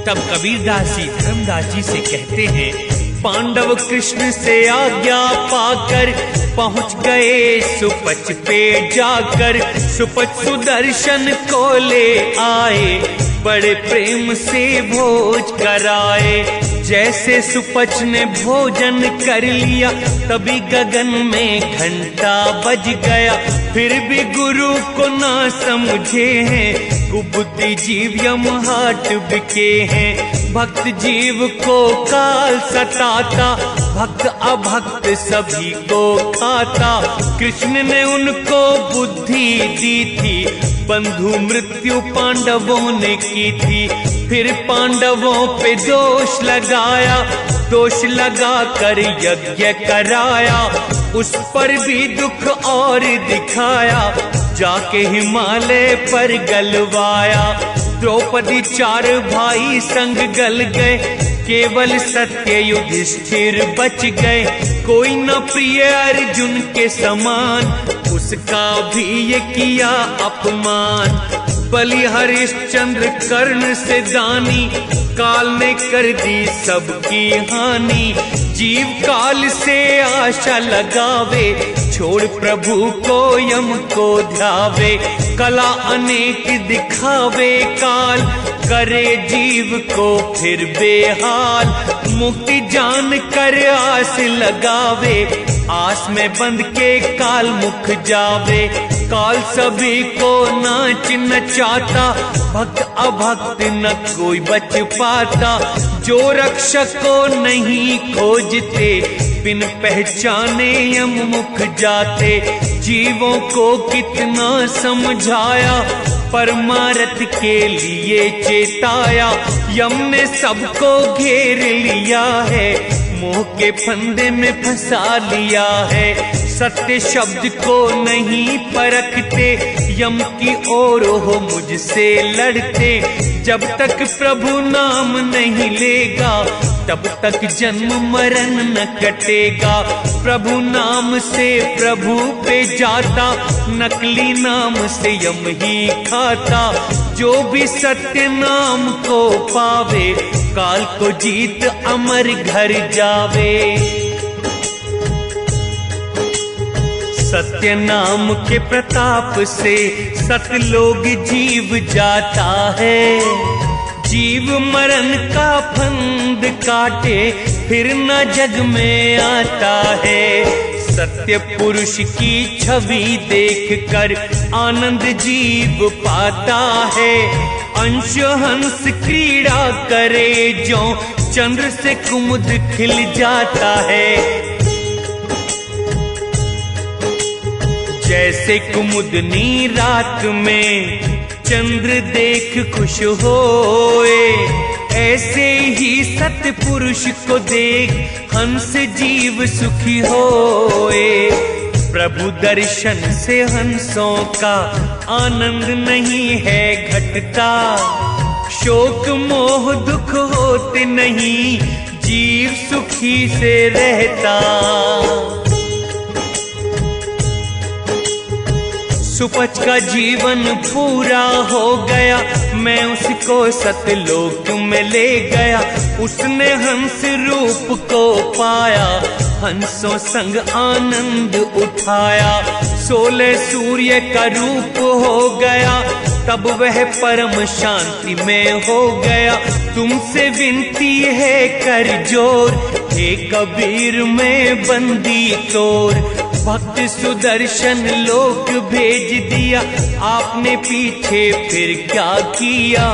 तब कबीरदास जी धर्मदास जी से कहते हैं, पांडव कृष्ण से आज्ञा पाकर पहुंच गए सुपच पे जाकर। सुपच सुदर्शन को ले आए, बड़े प्रेम से भोज कराए। जैसे सुपच ने भोजन कर लिया, तभी गगन में घंटा बज गया। फिर भी गुरु को ना समझे हैं, कुबुद्धि जीव यमहाट बिके हैं। भक्त जीव को काल सताता, भक्त अभक्त सभी को खाता। कृष्ण ने उनको बुद्धि दी थी, बंधु मृत्यु पांडवों ने की थी। फिर पांडवों पे दोष लगाया, दोष लगा कर यज्ञ कराया। उस पर भी दुख और दिखाया, जाके हिमालय पर गलवाया। द्रौपदी 4 भाई संग गल गए, केवल सत्य युधिष्ठिर बच गए। कोई न प्रिय अर्जुन के समान, उसका भी ये किया अपमान। बलि हरिश्चंद्र कर्ण से दानी, काल ने कर दी सबकी हानि। जीव काल से आशा लगावे, छोड़ प्रभु को यम को ध्यावे। कला अनेक दिखावे काल, करे जीव को फिर बेहाल। मुक्ति जान कर आस लगावे, आस में बंद के काल मुख जावे। काल सभी को नाच नचाता, भक्त अभक्त न कोई बच पाता। जो रक्षक को नहीं खोजते, बिन पहचाने यम मुख जाते। जीवों को कितना समझाया, परमार्थ के लिए चेताया। यम ने सबको घेर लिया है, मोह के फंदे में फंसा लिया है। सत्य शब्द को नहीं परखते, यम की ओर हो मुझसे लड़ते। जब तक प्रभु नाम नहीं लेगा, तब तक जन्म मरण न कटेगा। प्रभु नाम से प्रभु पे जाता, नकली नाम से यम ही खाता। जो भी सत्य नाम को पावे, काल को जीत अमर घर जावे। सत्य नाम के प्रताप से सतलोक जीव जाता है। जीव मरण का फंद काटे, फिर न जग में आता है। सत्य पुरुष की छवि देखकर आनंद जीव पाता है। अंश हंस क्रीड़ा करे जो, चंद्र से कुमुद खिल जाता है। जैसे कुमुदनी रात में चंद्र देख खुश होए, ऐसे ही सत्य पुरुष को देख हंस जीव सुखी होए। प्रभु दर्शन से हंसों का आनंद नहीं है घटता। शोक मोह दुख होते नहीं, जीव सुखी से रहता। सुपच का जीवन पूरा हो गया, मैं उसको सतलोक में ले गया। उसने हंस रूप को पाया, हंसों संग आनंद उठाया। 16 सूर्य का रूप हो गया, तब वह परम शांति में हो गया। तुमसे विनती है कर जोर, हे कबीर में बंदी तोर। भक्त सुदर्शन लोक भेज दिया, आपने पीछे फिर क्या किया।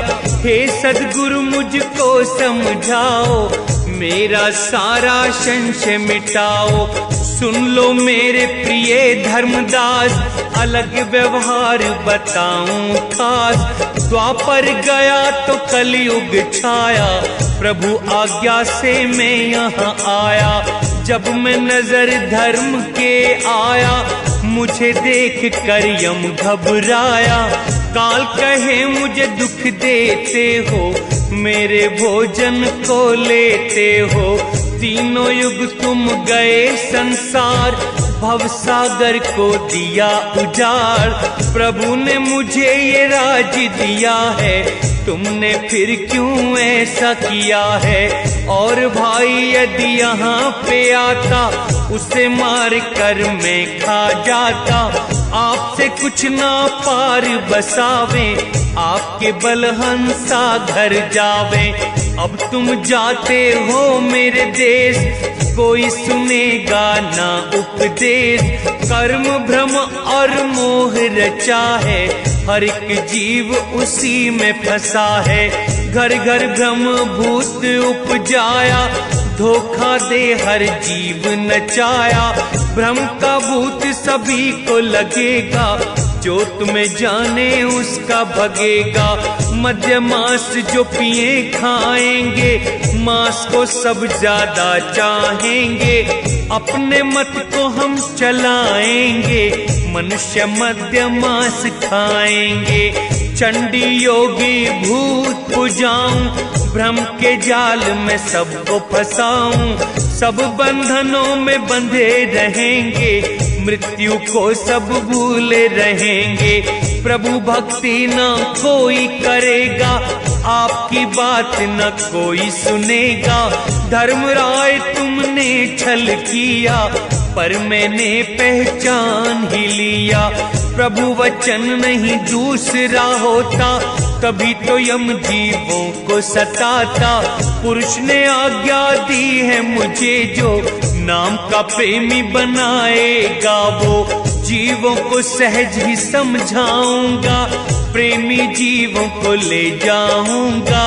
हे सद्गुरु मुझको समझाओ, मेरा सारा संशय मिटाओ। सुन लो मेरे प्रिय धर्मदास, अलग व्यवहार बताऊं खास। द्वापर गया तो कलयुग छाया, प्रभु आज्ञा से मैं यहाँ आया। जब मैं नजर धर्म के आया, मुझे देख कर यम घबराया। काल कहे मुझे दुख देते हो, मेरे भोजन को लेते हो। तीनों युग तुम गए संसार, भवसागर को दिया उजाड़। प्रभु ने मुझे ये राज दिया है, तुमने फिर क्यों ऐसा किया है। और भाई यदि यहाँ पे आता, उसे मार कर मैं खा जाता। आपसे कुछ ना पार बसावे, आपके बल हंसा घर जावे। अब तुम जाते हो मेरे देश, कोई सुनेगा ना उपदेश। कर्म भ्रम और मोह रचा है, हर एक जीव उसी में फंसा है। घर घर भ्रम भूत उपजाया, धोखा दे हर जीव नचाया। भ्रम का भूत सभी को लगेगा, जो तुम्हें जाने उसका भगेगा। मद्य मांस जो पिए खाएंगे, मांस को सब ज्यादा चाहेंगे। अपने मत को हम चलाएंगे, मनुष्य मद्य मांस खाएंगे। चंडी योगी भूत पुजाऊं, भ्रम के जाल में सबको फंसाऊं। सब बंधनों में बंधे रहेंगे, मृत्यु को सब भूले रहेंगे। प्रभु भक्ति न कोई करेगा, आपकी बात न कोई सुनेगा। धर्मराय तुमने छल किया, पर मैंने पहचान ही लिया। प्रभु वचन नहीं दूसरा होता, कभी तो यम जीवों को सताता। पुरुष ने आज्ञा दी है मुझे, जो नाम का प्रेमी बनाएगा वो। जीवों को सहज ही समझाऊंगा, प्रेमी जीवों को ले जाऊंगा।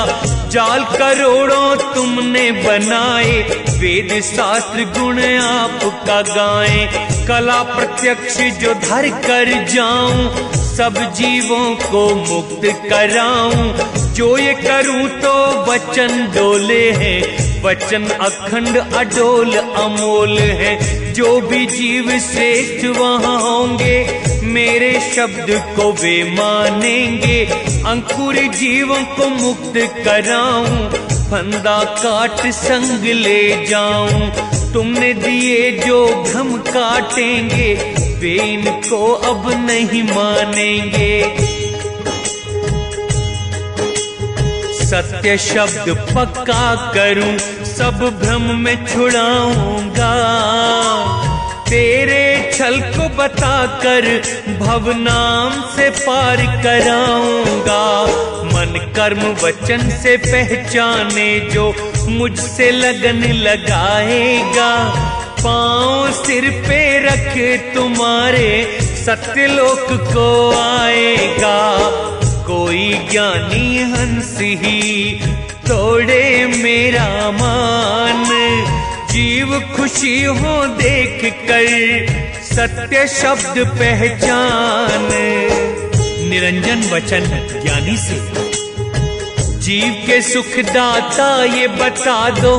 जाल करोड़ों तुमने बनाए, वेद शास्त्र गुण आपका गाए। कला प्रत्यक्ष जो धर कर जाऊं, सब जीवों को मुक्त कराऊं। जो ये करूं तो वचन डोले हैं, वचन अखंड अडोल अमोल है। जो भी जीव श्रेष्ठ वहाँ होंगे, मेरे शब्द को वे मानेंगे। अंकुर जीवों को मुक्त कराऊं, फंदा काट संग ले जाऊं। तुमने दिए जो भ्रम काटेंगे, वे इनको अब नहीं मानेंगे। सत्य शब्द पक्का करूं, सब भ्रम में छुड़ाऊंगा। तेरे छल को बताकर भव नाम से पार कराऊंगा। मन कर्म वचन से पहचाने, जो मुझसे लगन लगाएगा। पाँव सिर पे रख तुम्हारे, सत्यलोक को आएगा। कोई ज्ञानी हंस ही तोड़े मेरा मान, जीव खुशी हो देख कर सत्य शब्द पहचान। निरंजन वचन ज्ञानी से, जीव के सुखदाता ये बता दो।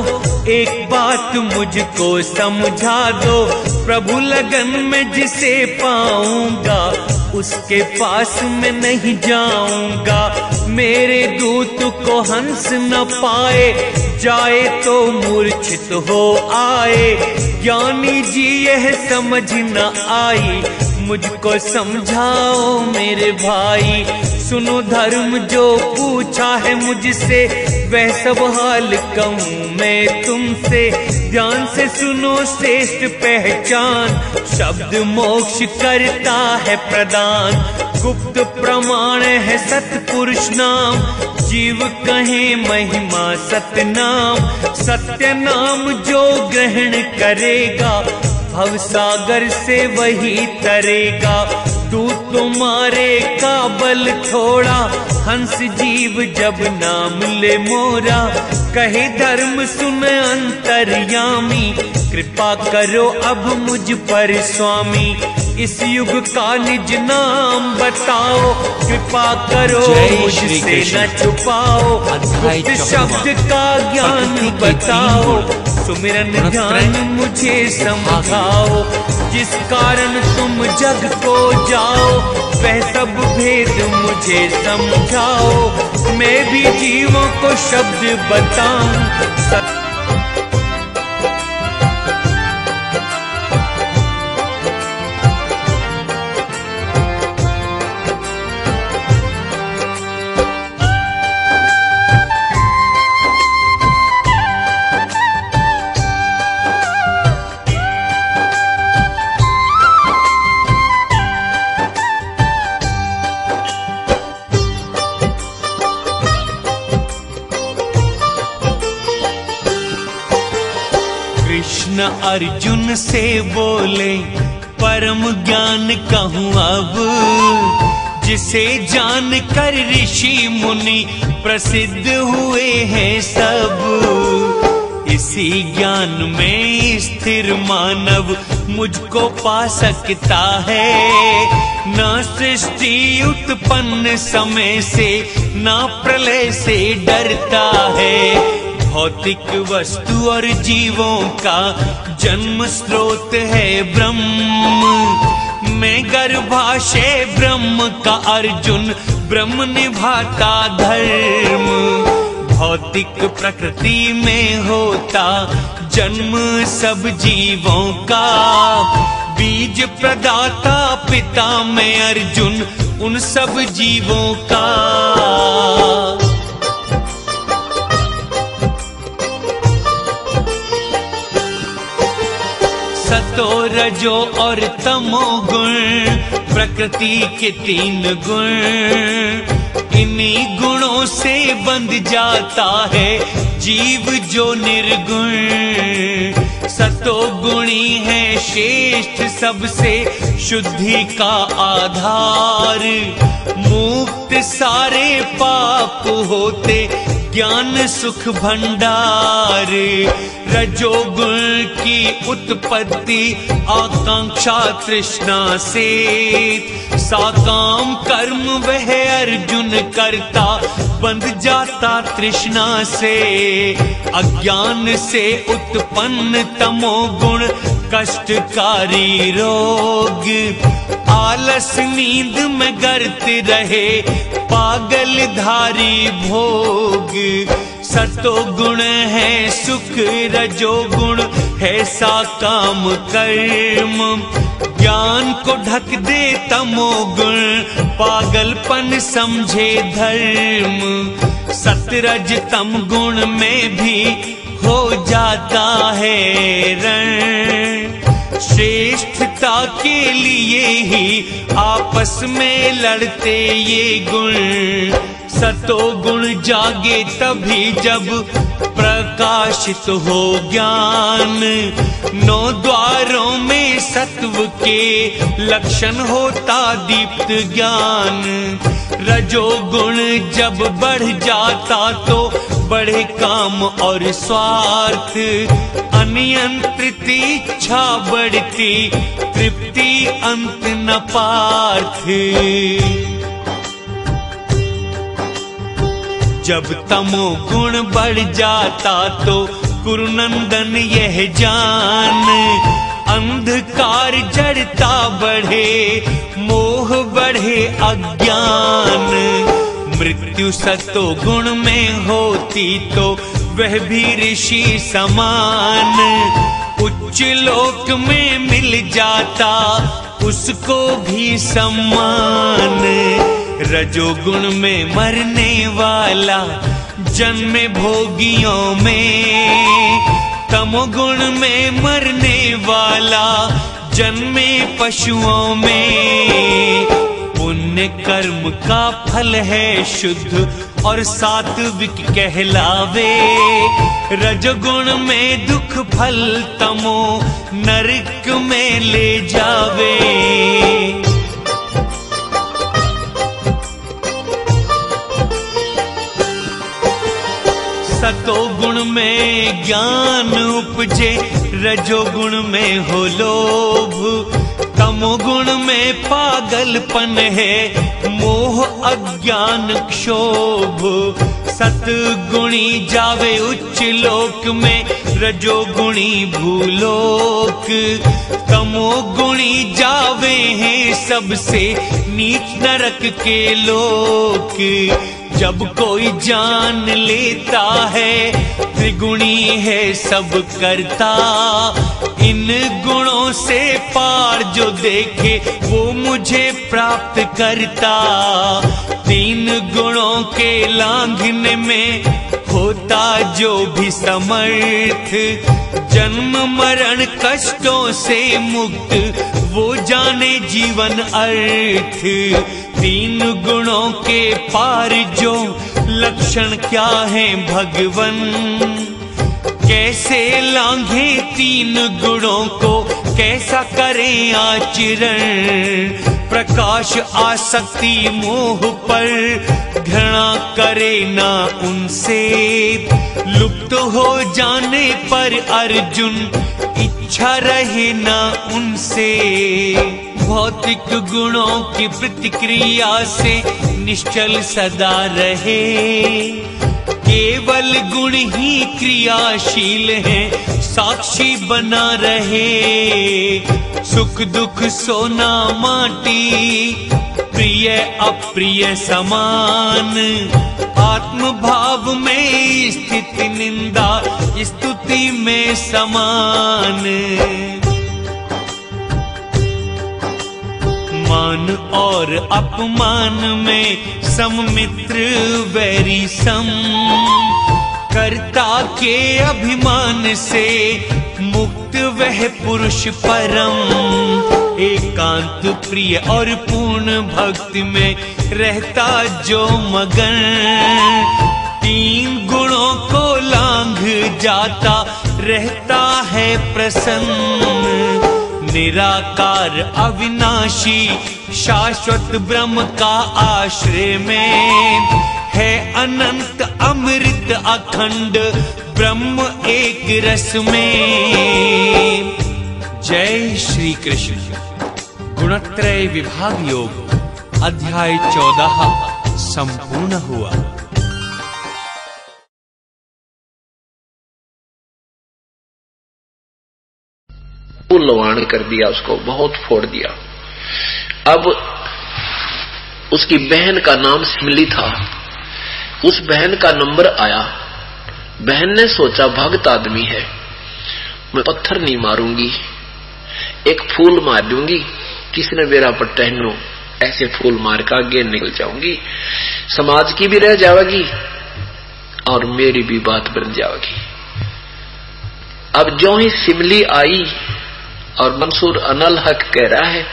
एक बात मुझको समझा दो, प्रभु लगन में जिसे पाऊंगा, उसके पास में नहीं जाऊंगा। मेरे दूत को हंस न पाए, जाए तो मूर्छित हो आए। ज्ञानी जी यह समझ न आई, मुझको समझाओ मेरे भाई। सुनो धर्म जो पूछा है मुझसे, वह सब हाल कहूँ मैं तुमसे। ध्यान से सुनो श्रेष्ठ पहचान, शब्द मोक्ष करता है प्रदान। गुप्त प्रमाण है सतपुरुष नाम, जीव कहे महिमा सतनाम। सत्य नाम जो ग्रहण करेगा, भवसागर से वही तरेगा। दूत तुम्हारे का बल थोड़ा, हंस जीव जब नाम ले मोरा। कहे धर्म सुन अंतर्यामी, कृपा करो अब मुझ पर स्वामी। इस युग का निज नाम बताओ, कृपा करो मुझसे न छुपाओ। गुप्त शब्द का ज्ञान बताओ, सुमिरन ध्यान मुझे समझाओ। जिस कारण तुम जग को जाओ, वह सब भेद मुझे समझाओ। मैं भी जीवों को शब्द बताऊं, कृष्ण अर्जुन से बोले, परम ज्ञान कहूँ अब, जिसे जान कर ऋषि मुनि प्रसिद्ध हुए हैं सब। इसी ज्ञान में स्थिर मानव मुझको पा सकता है। ना सृष्टि उत्पन्न समय से, ना प्रलय से डरता है। भौतिक वस्तु और जीवों का जन्म स्रोत है ब्रह्म। मैं गर्भाशय ब्रह्म का अर्जुन, ब्रह्म निभाता धर्म। भौतिक प्रकृति में होता जन्म सब जीवों का। बीज प्रदाता पिता मैं अर्जुन, उन सब जीवों का। सतो रजो और तमो गुण, प्रकृति के 3 गुण। इन्हीं गुणों से बंध जाता है जीव जो निर्गुण। सतो गुणी है श्रेष्ठ सबसे, शुद्धि का आधार। मुक्त सारे पाप होते, ज्ञान सुख भंडार। रजोगुण की उत्पत्ति आकांक्षा तृष्णा से। साकाम कर्म वह अर्जुन करता, बंध जाता तृष्णा से। अज्ञान से उत्पन्न तमोगुण कष्टकारी रोग। आलस नींद में गर्त रहे, पागल धारी भोग। सतो गुण है सुख, रजो गुण है साकाम कर्म। ज्ञान को ढक दे तमो गुण, पागलपन समझे धर्म। सतरज तम गुण में भी हो जाता है रण। श्रेष्ठता के लिए ही आपस में लड़ते ये गुण। सतो गुण जागे तभी जब प्रकाशित हो ज्ञान। 9 द्वारों में सत्व के लक्षण होता दीप्त ज्ञान। रजोगुण जब बढ़ जाता तो बढ़े काम और स्वार्थ। अनियंत्रित इच्छा बढ़ती, तृप्ति अंत न पार्थ। जब तमो गुण बढ़ जाता तो कुरुनंदन यह जान। अंधकार जड़ता बढ़े, मोह बढ़े अज्ञान। मृत्यु सतो गुण में होती तो वह भी ऋषि समान। उच्च लोक में मिल जाता उसको भी सम्मान। रजोगुण में मरने वाला जन्मे भोगियों में। तमोगुण में मरने वाला जन्मे पशुओं में। पुण्य कर्म का फल है शुद्ध और सात्विक कहलावे। रजोगुण में दुख फल तमो नरक में ले जावे। सतो गुण में ज्ञान उपजे, रजोगुण में हो लोभ। तमोगुण में पागलपन है, मोह अज्ञान क्षोभ। सतगुणी जावे उच्च लोक में, रजोगुणी भूलोक। तमोगुणी जावे हैं सबसे नीच नरक के लोक। जब कोई जान लेता है त्रिगुणी है सब करता। इन गुणों से पार जो देखे वो मुझे प्राप्त करता। 3 गुणों के लांघने में होता जो भी समर्थ। जन्म मरण कष्टों से मुक्त वो जाने जीवन अर्थ। 3 गुणों के पार जो लक्षण क्या है भगवन। कैसे लांघे तीन गुणों को, कैसा करें आचरण। प्रकाश आसक्ति मोह पर, घृणा करे ना उनसे। लुप्त हो जाने पर अर्जुन, इच्छा रहे ना उनसे। भौतिक गुणों की प्रतिक्रिया से निश्चल सदा रहे। केवल गुण ही क्रियाशील हैं, साक्षी बना रहे। सुख दुख सोना माटी, प्रिय अप्रिय समान। आत्म भाव में स्थित निंदा स्तुति में समान। मान और अपमान में सम, मित्र वैरी सम। कर्ता के अभिमान से मुक्त वह पुरुष परम। एकांत प्रिय और पूर्ण भक्ति में रहता जो मगन। तीन गुणों को लांघ जाता रहता है प्रसन्न। निराकार अविनाशी शाश्वत ब्रह्म का आश्रय में है अनंत अमृत अखंड ब्रह्म एक रस में। जय श्री कृष्ण। गुणत्रय विभाग योग अध्याय 14 संपूर्ण हुआ। लवाण कर दिया, उसको बहुत फोड़ दिया। अब उसकी बहन का नाम सिमली था। उस बहन का नंबर आया। बहन ने सोचा भक्त आदमी है, मैं पत्थर नहीं मारूंगी, एक फूल मार दूंगी, किसने मेरा पट्टहनो ऐसे फूल मार कर आगे निकल जाऊंगी। समाज की भी रह जाएगी और मेरी भी बात बन जाएगी। अब जो ही सिमली आई और मंसूर अनल हक कह रहा है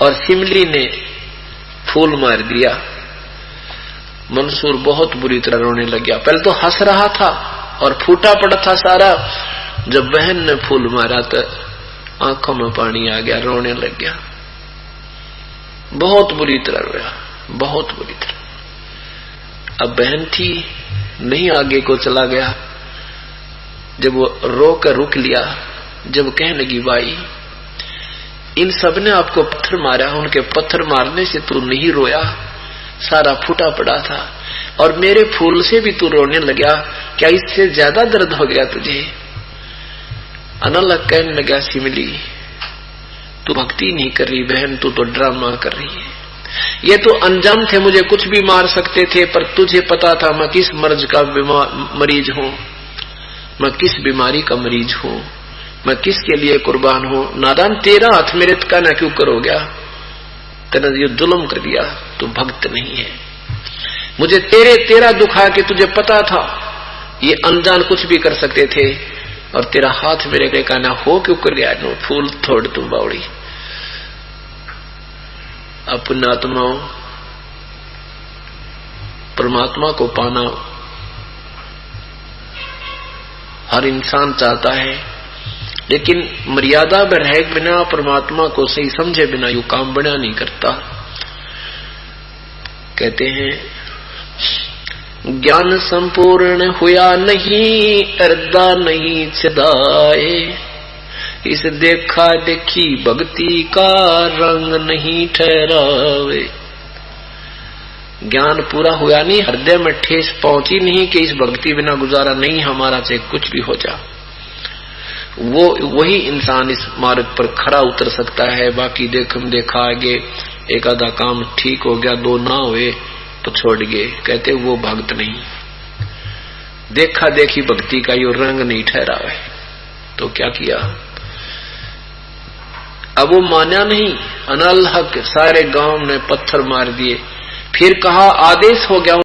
और सिमली ने फूल मार दिया। मंसूर बहुत बुरी तरह रोने लग गया। पहले तो हंस रहा था और फूटा पड़ा था सारा। जब बहन ने फूल मारा तो आंखों में पानी आ गया, रोने लग गया। बहुत बुरी तरह रोया, बहुत बुरी तरह। अब बहन थी, नहीं आगे को चला गया। जब वो रो कर रुक लिया, जब कहने लगी भाई इन सब ने आपको पत्थर मारा, उनके पत्थर मारने से तू नहीं रोया, सारा फूटा पड़ा था, और मेरे फूल से भी तू रोने लगा, क्या इससे ज्यादा दर्द हो गया तुझे? अनल कहने लगा सिमली तू भक्ति नहीं कर रही बहन, तू तो ड्रामा कर रही है। ये तो अनजान थे, मुझे कुछ भी मार सकते थे, पर तुझे पता था मैं किस मर्ज का मरीज हूं, मैं किस बीमारी का मरीज हूं, मैं किसके लिए कुर्बान हूं। नादान तेरा हाथ मेरे कहना क्यों करो गया? तेने ये जुल्म कर दिया, तू भक्त नहीं है। मुझे तेरा दुखा कि तुझे पता था ये अनजान कुछ भी कर सकते थे, और तेरा हाथ मेरे के कहना हो क्यों कर गया? नो फूल थोड़ तुम बावड़ी। अपनी आत्माओं परमात्मा को पाना हर इंसान चाहता है, लेकिन मर्यादा में रह बिना, परमात्मा को सही समझे बिना यू काम बना नहीं करता। कहते हैं ज्ञान संपूर्ण हुआ नहीं, अर्दा नहीं छदाए, इस देखा देखी भक्ति का रंग नहीं ठहरावे। ज्ञान पूरा हुआ नहीं, हृदय में ठेस पहुंची नहीं कि इस भक्ति बिना गुजारा नहीं हमारा, चाहे कुछ भी हो जा। वो वही इंसान इस मार्ग पर खरा उतर सकता है। बाकी देखा आगे एक आधा काम ठीक हो गया, दो ना हुए तो छोड़ गए, कहते वो भक्त नहीं। देखा देखी भक्ति का यो रंग नहीं ठहरा है, तो क्या किया? अब वो माना नहीं। अनल हक सारे गांव ने पत्थर मार दिए। फिर कहा आदेश हो गया